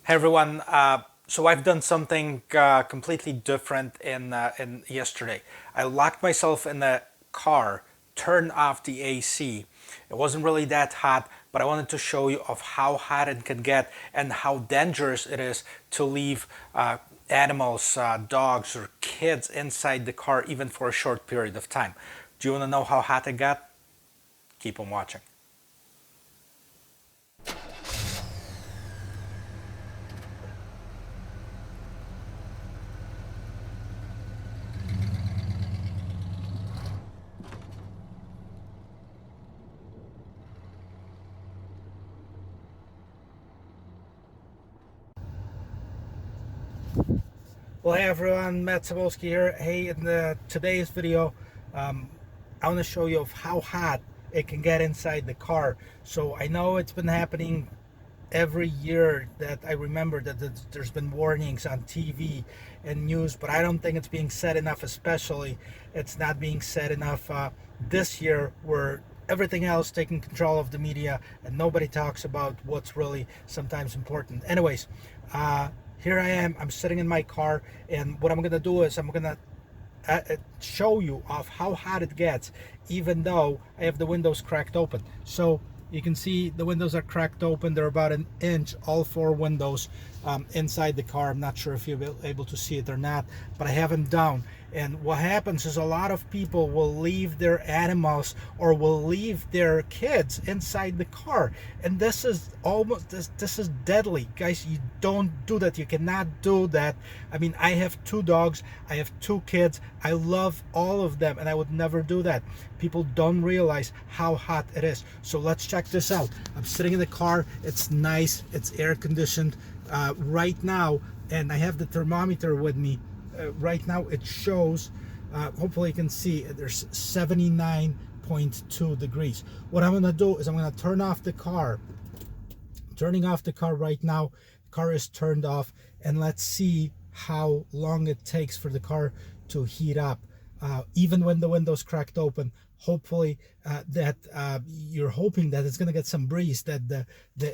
Hey everyone. So I've done something completely different in yesterday. I locked myself in the car, turned off the AC. It wasn't really that hot, but I wanted to show you of how hot it can get and how dangerous it is to leave animals, dogs or kids inside the car even for a short period of time. Do you want to know how hot it got? Keep on watching. Well, hey everyone, Matt Sabolsky here. Hey, in today's video, um, I want to show you of how hot it can get inside the car. So I know it's been happening every year that I remember that there's been warnings on TV and news, but I don't think it's being said enough. Especially, it's not being said enough this year, where everything else taking control of the media and nobody talks about what's really sometimes important. Anyways, here I am. I'm sitting in my car, and what I'm gonna do is I'm gonna show you of how hot it gets, even though I have the windows cracked open. So you can see the windows are cracked open. They're about an inch, all four windows inside the car. I'm not sure if you'll be able to see it or not, but I have them down. And what happens is a lot of people will leave their animals or will leave their kids inside the car, and this is almost this is deadly, guys. You don't do that. You cannot do that. I mean, I have two dogs, I have two kids, I love all of them, and I would never do that. People don't realize how hot it is. So let's check this out. I'm sitting in the car. It's nice, it's air conditioned right now, and I have the thermometer with me. Right now it shows, hopefully you can see, there's 79.2 degrees. What I'm gonna do is I'm gonna turn off the car. Turning off the car right now. The car is turned off, and let's see how long it takes for the car to heat up, even when the window's cracked open. Hopefully that you're hoping that it's going to get some breeze, that the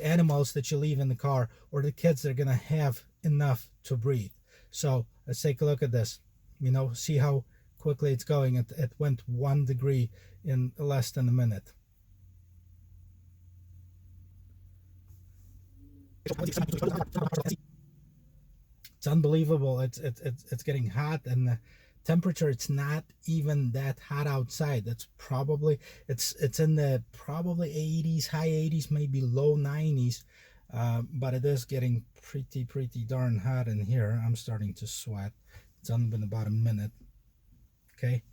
animals that you leave in the car or the kids are going to have enough to breathe. So let's take a look at this. See how quickly it's going. It went 1 degree in less than a minute. It's unbelievable. It's getting hot, and the temperature, it's not even that hot outside. It's in the probably 80s, high 80s, maybe low 90s. But it is getting pretty darn hot in here. I'm starting to sweat. It's only been about a minute. Okay.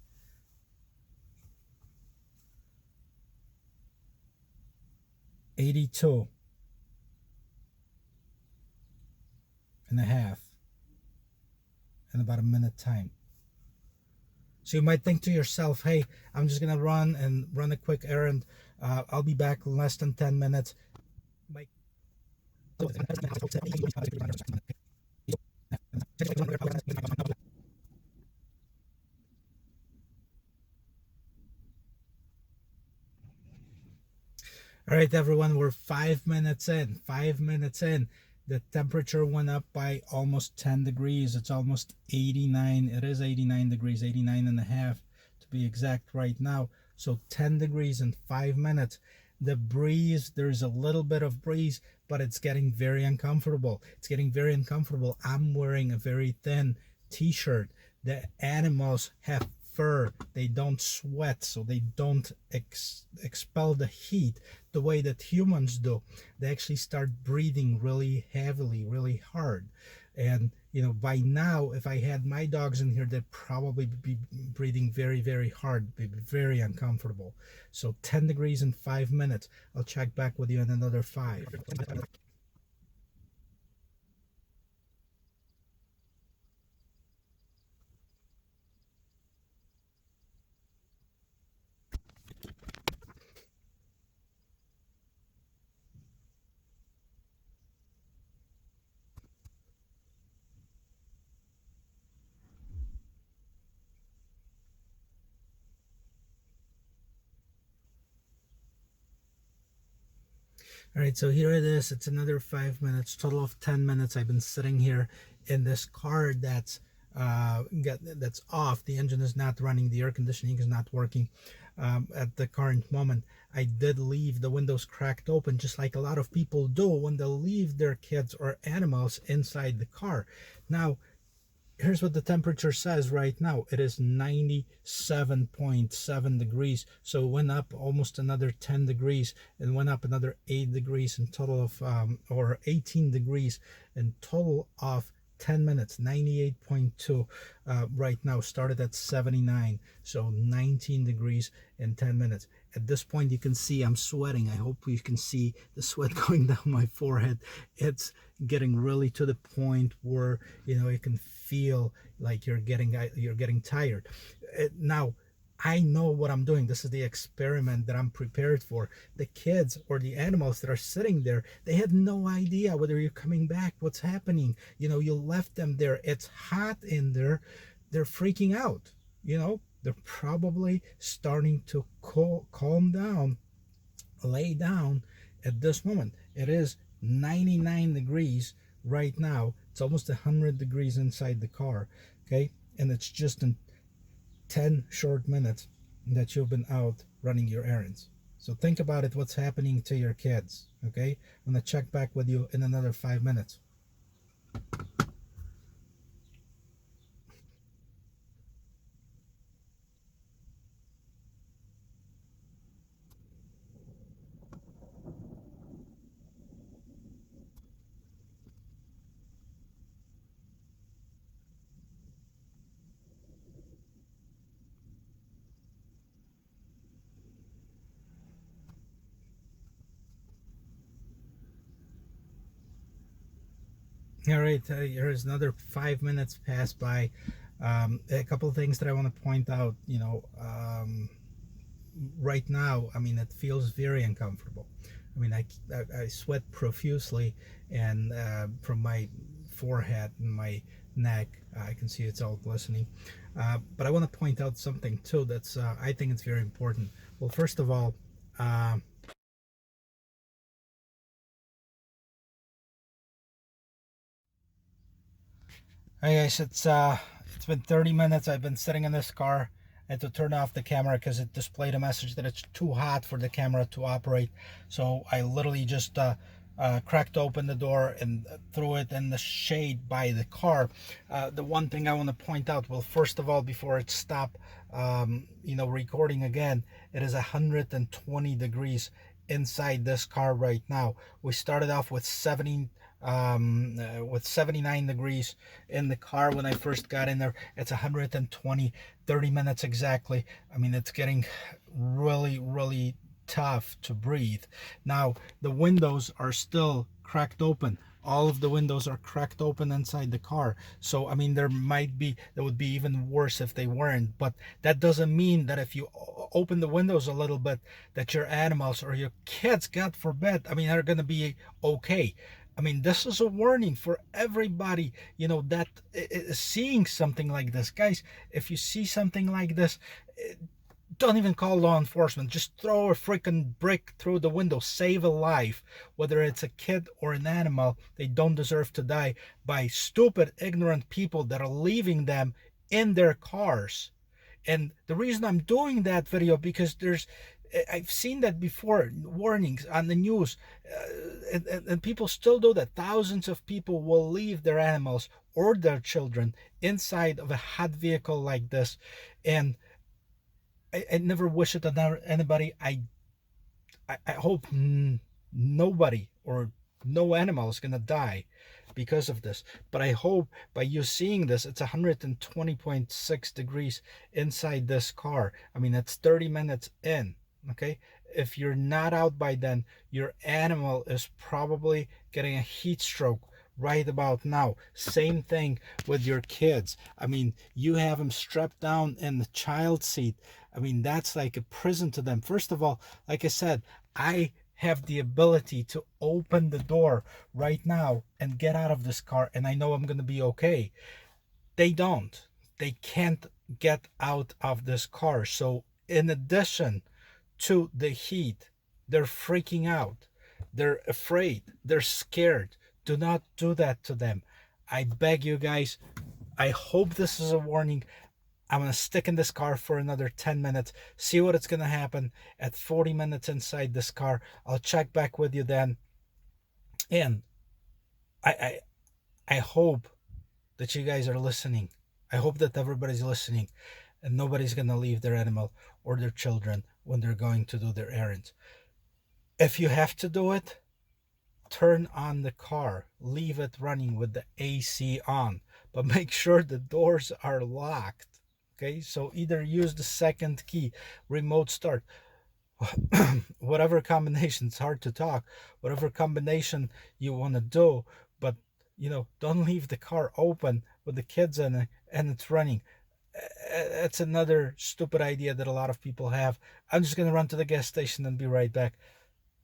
82 and a half in about a minute time. So you might think to yourself, hey, I'm just gonna run a quick errand. I'll be back in less than 10 minutes. Mike. All right, everyone, we're 5 minutes in. 5 minutes in. The temperature went up by almost 10 degrees. It's almost 89. It is 89 degrees, 89 and a half to be exact right now. So 10 degrees in 5 minutes. The breeze, there's a little bit of breeze, but it's getting very uncomfortable. It's getting very uncomfortable. I'm wearing a very thin t-shirt. The animals have fur. They don't sweat, so they don't expel the heat the way that humans do. They actually start breathing really heavily, really hard. And by now, if I had my dogs in here, they'd probably be breathing very hard, be very uncomfortable. So 10 degrees in 5 minutes. I'll check back with you in another 5. All right, so here it is. It's another 5 minutes, total of 10 minutes. I've been sitting here in this car that's off. The engine is not running. The air conditioning is not working at the current moment. I did leave the windows cracked open, just like a lot of people do when they leave their kids or animals inside the car. Now, here's what the temperature says right now. It is 97.7 degrees, so it went up almost another 10 degrees and went up another 8 degrees in total of or 18 degrees in total of 10 minutes. 98.2 right now, started at 79, so 19 degrees in 10 minutes. At this point you can see I'm sweating. I hope you can see the sweat going down my forehead. It's getting really to the point where you can feel like you're getting tired. Now I know what I'm doing. This is the experiment that I'm prepared for. The kids or the animals that are sitting there, they have no idea whether you're coming back, what's happening. You left them there. It's hot in there. They're freaking out. They're probably starting to calm down, lay down at this moment. It is 99 degrees right now. It's almost 100 degrees inside the car. Okay, and it's just in 10 short minutes that you've been out running your errands. So think about it, what's happening to your kids. Okay, I'm gonna check back with you in another 5 minutes. All right, here's another 5 minutes pass by. A couple of things that I want to point out. Right now, I mean, it feels very uncomfortable. I mean, I sweat profusely, and from my forehead and my neck, I can see it's all glistening. But I want to point out something too that's I think it's very important. Well, first of all, hey guys, it's been 30 minutes. I've been sitting in this car. I had to turn off the camera because it displayed a message that it's too hot for the camera to operate. So I literally just cracked open the door and threw it in the shade by the car. The one thing I want to point out, well, first of all, before it stopped, recording again, it is 120 degrees inside this car right now. We started off with 79 degrees in the car when I first got in there. It's 120, 30 minutes exactly. I mean, it's getting really, really tough to breathe. Now, the windows are still cracked open. All of the windows are cracked open inside the car. So, I mean, that would be even worse if they weren't. But that doesn't mean that if you open the windows a little bit, that your animals or your kids, God forbid, I mean, are going to be okay. I mean, this is a warning for everybody, that is seeing something like this. Guys, if you see something like this, don't even call law enforcement. Just throw a freaking brick through the window. Save a life. Whether it's a kid or an animal, they don't deserve to die by stupid, ignorant people that are leaving them in their cars. And the reason I'm doing that video, because I've seen that before, warnings on the news, and people still do that. Thousands of people will leave their animals or their children inside of a hot vehicle like this, and I never wish it on anybody. I hope nobody or no animal is gonna die because of this. But I hope by you seeing this, it's 120.6 degrees inside this car. I mean, it's 30 minutes in. Okay, if you're not out by then, your animal is probably getting a heat stroke right about now. Same thing with your kids. I mean, you have them strapped down in the child seat. I mean, that's like a prison to them. First of all, like I said, I have the ability to open the door right now and get out of this car, and I know I'm going to be okay. They don't. They can't get out of this car. So in addition to the heat, they're freaking out. They're afraid, they're scared. Do not do that to them. I beg you guys. I hope this is a warning. I'm going to stick in this car for another 10 minutes, see what it's going to happen at 40 minutes inside this car. I'll check back with you then. And I, I hope that you guys are listening. I hope that everybody's listening and nobody's going to leave their animal or their children when they're going to do their errands. If you have to do it, turn on the car, leave it running with the AC on, but make sure the doors are locked. Okay, so either use the second key, remote start, whatever combination. It's hard to talk, whatever combination you want to do, but don't leave the car open with the kids in it and it's running. It's another stupid idea that a lot of people have. I'm just going to run to the gas station and be right back.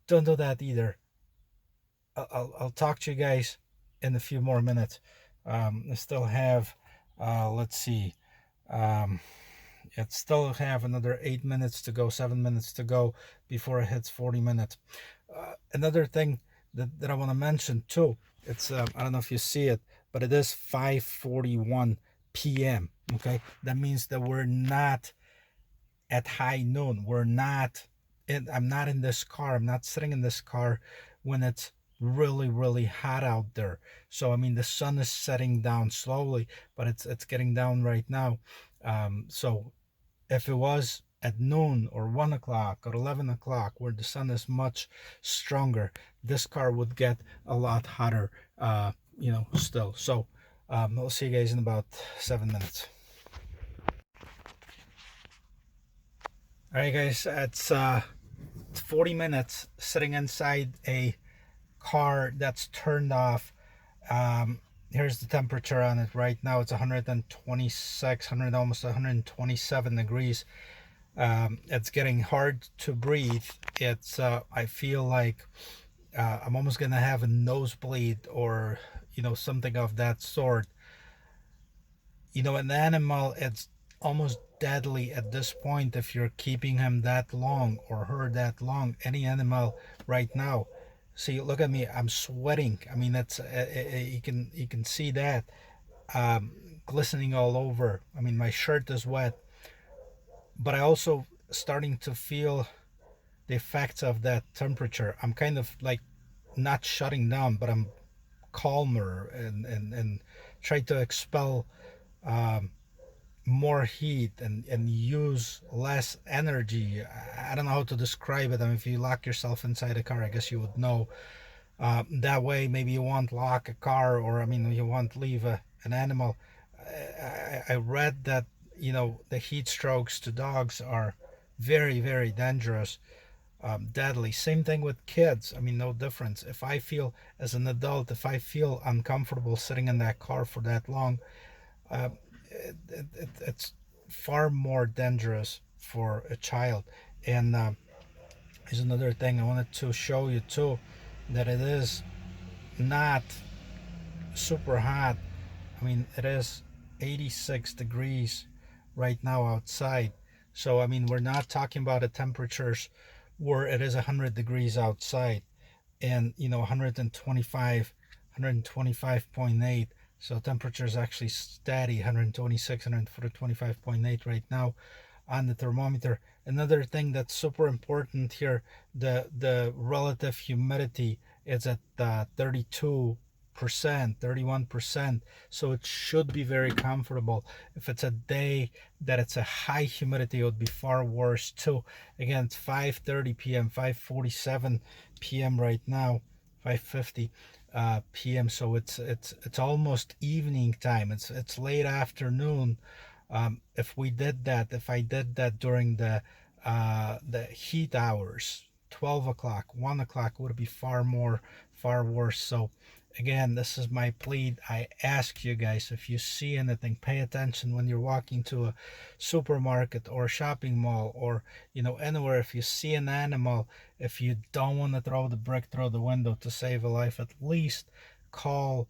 Don't do that either. I'll talk to you guys in a few more minutes. I still have, let's see, it still have another 8 minutes to go, 7 minutes to go before it hits 40 minutes. Another thing that I want to mention too, it's I don't know if you see it, but it is 5:41 p.m. Okay, that means that we're not at high noon. I'm not in this car. I'm not sitting in this car when it's really, really hot out there. So I mean, the sun is setting down slowly, but it's getting down right now. So if it was at noon or 1 o'clock or 11 o'clock where the sun is much stronger, this car would get a lot hotter, still. So I'll see you guys in about 7 minutes. All right, guys, it's 40 minutes sitting inside a car that's turned off. Here's the temperature on it right now. It's 126, almost 127 degrees. It's getting hard to breathe. I feel like I'm almost gonna have a nosebleed or something of that sort. An animal, it's almost deadly at this point if you're keeping him that long or her that long. Any animal right now. See, look at me. I'm sweating. I mean, that's you can see that glistening all over. I mean, my shirt is wet, but I also starting to feel the effects of that temperature. I'm kind of like not shutting down, but I'm calmer and try to expel more heat and use less energy. I don't know how to describe it. I mean, if you lock yourself inside a car, I guess you would know. That way, maybe you won't lock a car, or I mean, you won't leave an animal. I read that the heat strokes to dogs are very, very dangerous, deadly. Same thing with kids. I mean, no difference. If I feel as an adult, if I feel uncomfortable sitting in that car for that long, uh, it's far more dangerous for a child. And here's another thing I wanted to show you too, that it is not super hot. I mean, it is 86 degrees right now outside. So I mean, we're not talking about the temperatures where it is 100 degrees outside and 125, 125.8. So temperature is actually steady, 126, 125.8 right now on the thermometer. Another thing that's super important here, the relative humidity is at 32%, 31%. So it should be very comfortable. If it's a day that it's a high humidity, it would be far worse too. Again, it's 5:30 p.m., 5:47 p.m. right now, 5:50 p.m. So it's almost evening time. It's late afternoon. If I did that during the heat hours, 12 o'clock, 1 o'clock, would be far worse. So again, this is my plea. I ask you guys, if you see anything, pay attention when you're walking to a supermarket or a shopping mall or anywhere. If you see an animal, if you don't want to throw the brick through the window to save a life, at least call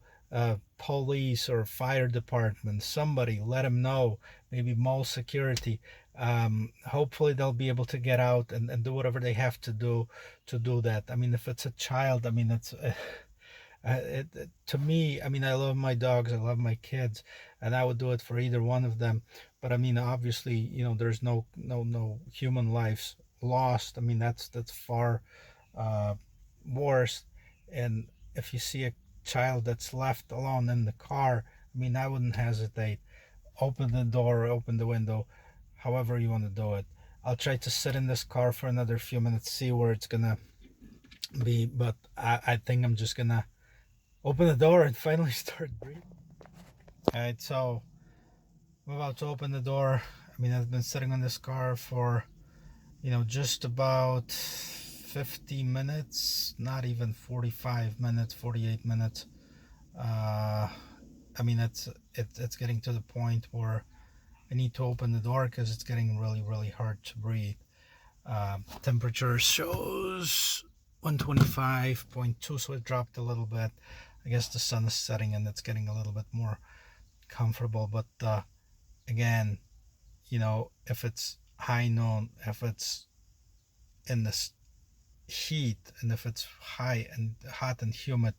police or fire department. Somebody, let them know. Maybe mall security. Hopefully they'll be able to get out and do whatever they have to do that. I mean, if it's a child, I mean, it's to me, I mean, I love my dogs, I love my kids, and I would do it for either one of them. But I mean, obviously, there's no human lives lost. I mean, that's far uh, worse. And if you see a child that's left alone in the car, I mean, I wouldn't hesitate. Open the door, open the window, however you want to do it. I'll try to sit in this car for another few minutes, see where it's gonna be, but I think I'm just gonna open the door and finally start breathing. All right, so I'm about to open the door. I mean, I've been sitting on this car for, just about 50 minutes, not even 45 minutes, 48 minutes. I mean, it's getting to the point where I need to open the door because it's getting really, really hard to breathe. Temperature shows 125.2, so it dropped a little bit. I guess the sun is setting and it's getting a little bit more comfortable. But again, if it's high noon, if it's in this heat, and if it's high and hot and humid,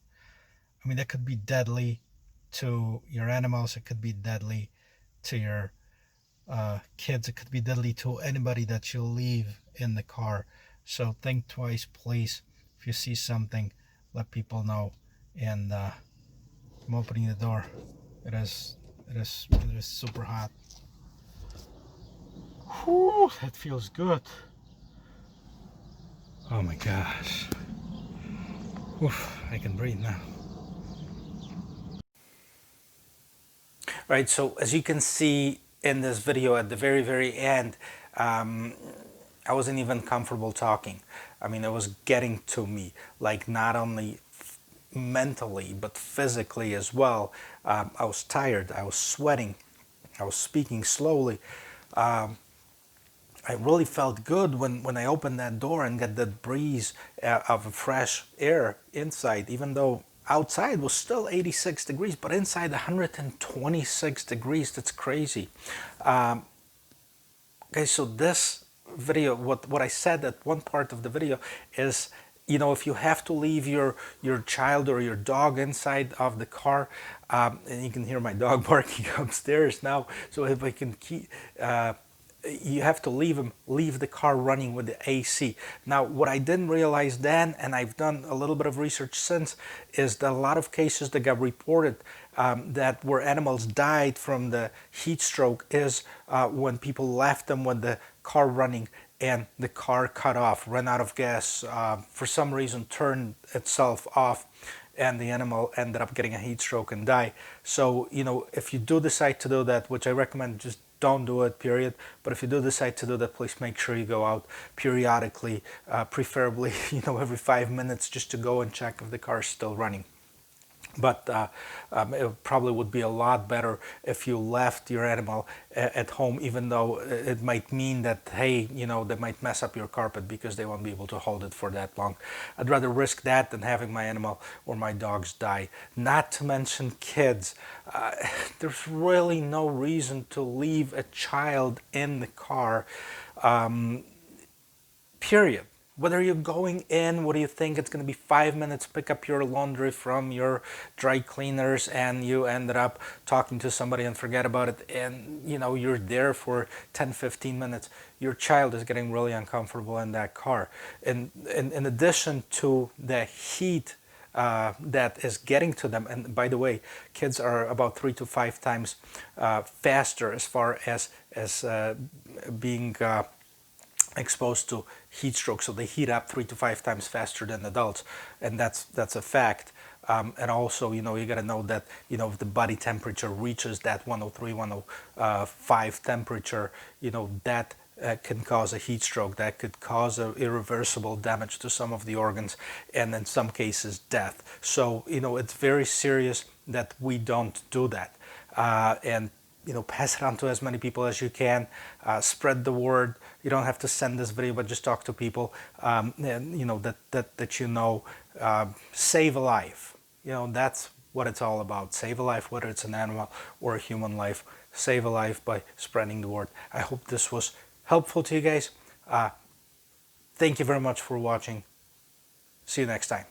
I mean, that could be deadly to your animals. It could be deadly to your kids. It could be deadly to anybody that you leave in the car. So think twice, please. If you see something, let people know. And I'm opening the door. It is super hot. Whew, that feels good. Oh my gosh. Oof, I can breathe now. Right, so as you can see in this video at the very, very end, I wasn't even comfortable talking. I mean, it was getting to me, like not only mentally, but physically as well. I was tired, I was sweating, I was speaking slowly. I really felt good when I opened that door and got that breeze of fresh air inside, even though outside was still 86 degrees, but inside 126 degrees. That's crazy. Okay, so this video, what I said at one part of the video is, if you have to leave your child or your dog inside of the car, and you can hear my dog barking upstairs now, so if I can keep you have to leave the car running with the AC. Now, what I didn't realize then, and I've done a little bit of research since, is that a lot of cases that got reported that where animals died from the heat stroke is when people left them with the car running and the car cut off, ran out of gas, for some reason turned itself off, and the animal ended up getting a heat stroke and die. So, if you do decide to do that, which I recommend, just don't do it, period. But if you do decide to do that, please make sure you go out periodically, preferably, every 5 minutes, just to go and check if the car is still running. But it probably would be a lot better if you left your animal at home, even though it might mean that, hey, they might mess up your carpet because they won't be able to hold it for that long. I'd rather risk that than having my animal or my dogs die. Not to mention kids. There's really no reason to leave a child in the car, period. Whether you're going in, what do you think? It's going to be 5 minutes, pick up your laundry from your dry cleaners, and you ended up talking to somebody and forget about it, and you're there for 10-15 minutes. Your child is getting really uncomfortable in that car. And in addition to the heat that is getting to them, and by the way, kids are about 3 to 5 times faster as far as being exposed to heat stroke, so they heat up 3 to 5 times faster than adults, and that's a fact. And also, you got to know that if the body temperature reaches that 103, 105 temperature, that can cause a heat stroke. That could cause irreversible damage to some of the organs, and in some cases death. So it's very serious that we don't do that. And pass it on to as many people as you can. Spread the word. You don't have to send this video, but just talk to people, and save a life. That's what it's all about. Save a life, whether it's an animal or a human life. Save a life by spreading the word. I hope this was helpful to you guys. Thank you very much for watching. See you next time.